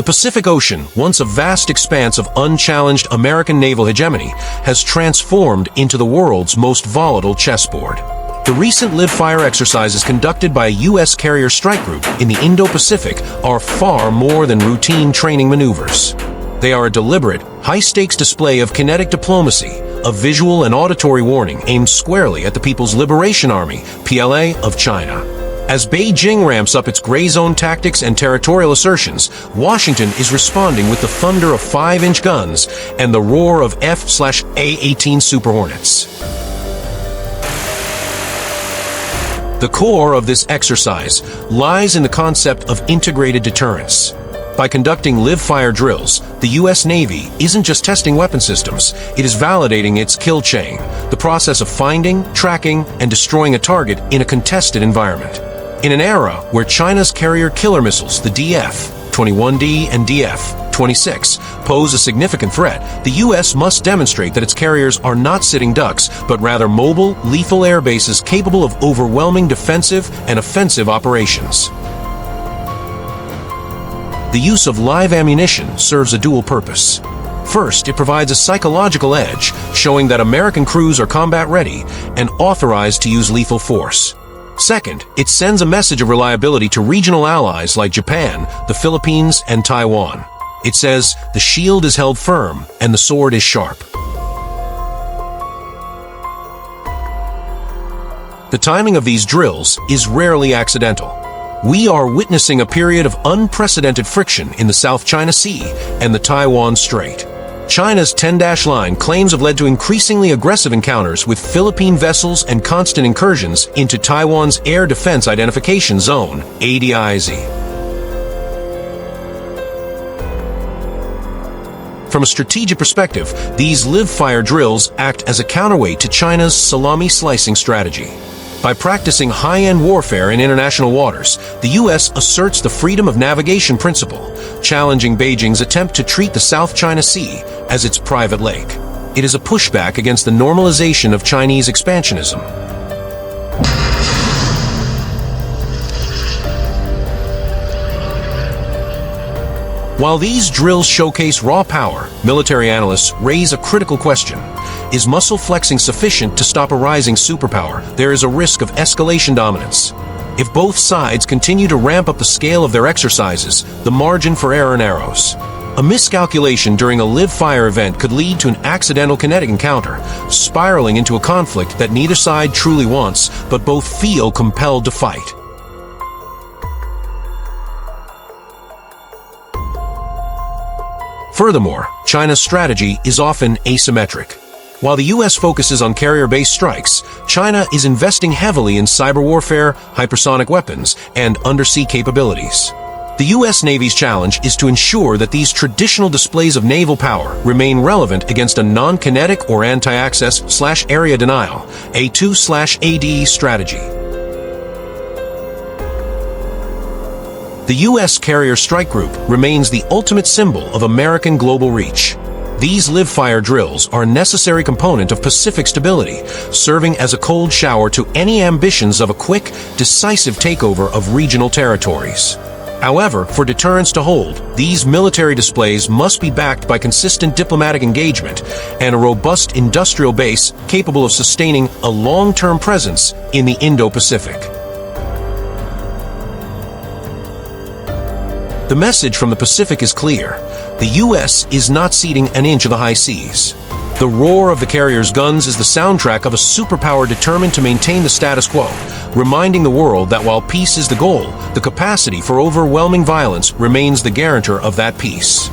Pacific Ocean, once a vast expanse of unchallenged American naval hegemony, has transformed into the world's most volatile chessboard. The recent live-fire exercises conducted by a U.S. carrier strike group in the Indo-Pacific are far more than routine training maneuvers. They are a deliberate, high-stakes display of kinetic diplomacy, a visual and auditory warning aimed squarely at the People's Liberation Army, PLA, of China. As Beijing ramps up its gray zone tactics and territorial assertions, Washington is responding with the thunder of 5-inch guns and the roar of F/A-18 Super Hornets. The core of this exercise lies in the concept of integrated deterrence. By conducting live-fire drills, the U.S. Navy isn't just testing weapon systems, it is validating its kill chain, the process of finding, tracking, and destroying a target in a contested environment. In an era where China's carrier killer missiles, the DF-21D and DF-26, pose a significant threat, the U.S. must demonstrate that its carriers are not sitting ducks, but rather mobile, lethal air bases capable of overwhelming defensive and offensive operations. The use of live ammunition serves a dual purpose. First, it provides a psychological edge, showing that American crews are combat-ready and authorized to use lethal force. Second, it sends a message of reliability to regional allies like Japan, the Philippines, and Taiwan. It says, the shield is held firm and the sword is sharp. The timing of these drills is rarely accidental. We are witnessing a period of unprecedented friction in the South China Sea and the Taiwan Strait. China's 10-dash line claims have led to increasingly aggressive encounters with Philippine vessels and constant incursions into Taiwan's Air Defense Identification Zone, ADIZ. From a strategic perspective, these live-fire drills act as a counterweight to China's salami-slicing strategy. By practicing high-end warfare in international waters, the U.S. asserts the freedom of navigation principle, challenging Beijing's attempt to treat the South China Sea as its private lake. It is a pushback against the normalization of Chinese expansionism. While these drills showcase raw power, military analysts raise a critical question. Is muscle flexing sufficient to stop a rising superpower? There is a risk of escalation dominance. If both sides continue to ramp up the scale of their exercises, the margin for error narrows. A miscalculation during a live-fire event could lead to an accidental kinetic encounter, spiraling into a conflict that neither side truly wants, but both feel compelled to fight. Furthermore, China's strategy is often asymmetric. While the U.S. focuses on carrier-based strikes, China is investing heavily in cyber warfare, hypersonic weapons, and undersea capabilities. The U.S. Navy's challenge is to ensure that these traditional displays of naval power remain relevant against a non-kinetic or anti-access/area denial, A2/AD strategy. The U.S. Carrier Strike Group remains the ultimate symbol of American global reach. These live-fire drills are a necessary component of Pacific stability, serving as a cold shower to any ambitions of a quick, decisive takeover of regional territories. However, for deterrence to hold, these military displays must be backed by consistent diplomatic engagement and a robust industrial base capable of sustaining a long-term presence in the Indo-Pacific. The message from the Pacific is clear. The U.S. is not ceding an inch of the high seas. The roar of the carrier's guns is the soundtrack of a superpower determined to maintain the status quo, reminding the world that while peace is the goal, the capacity for overwhelming violence remains the guarantor of that peace.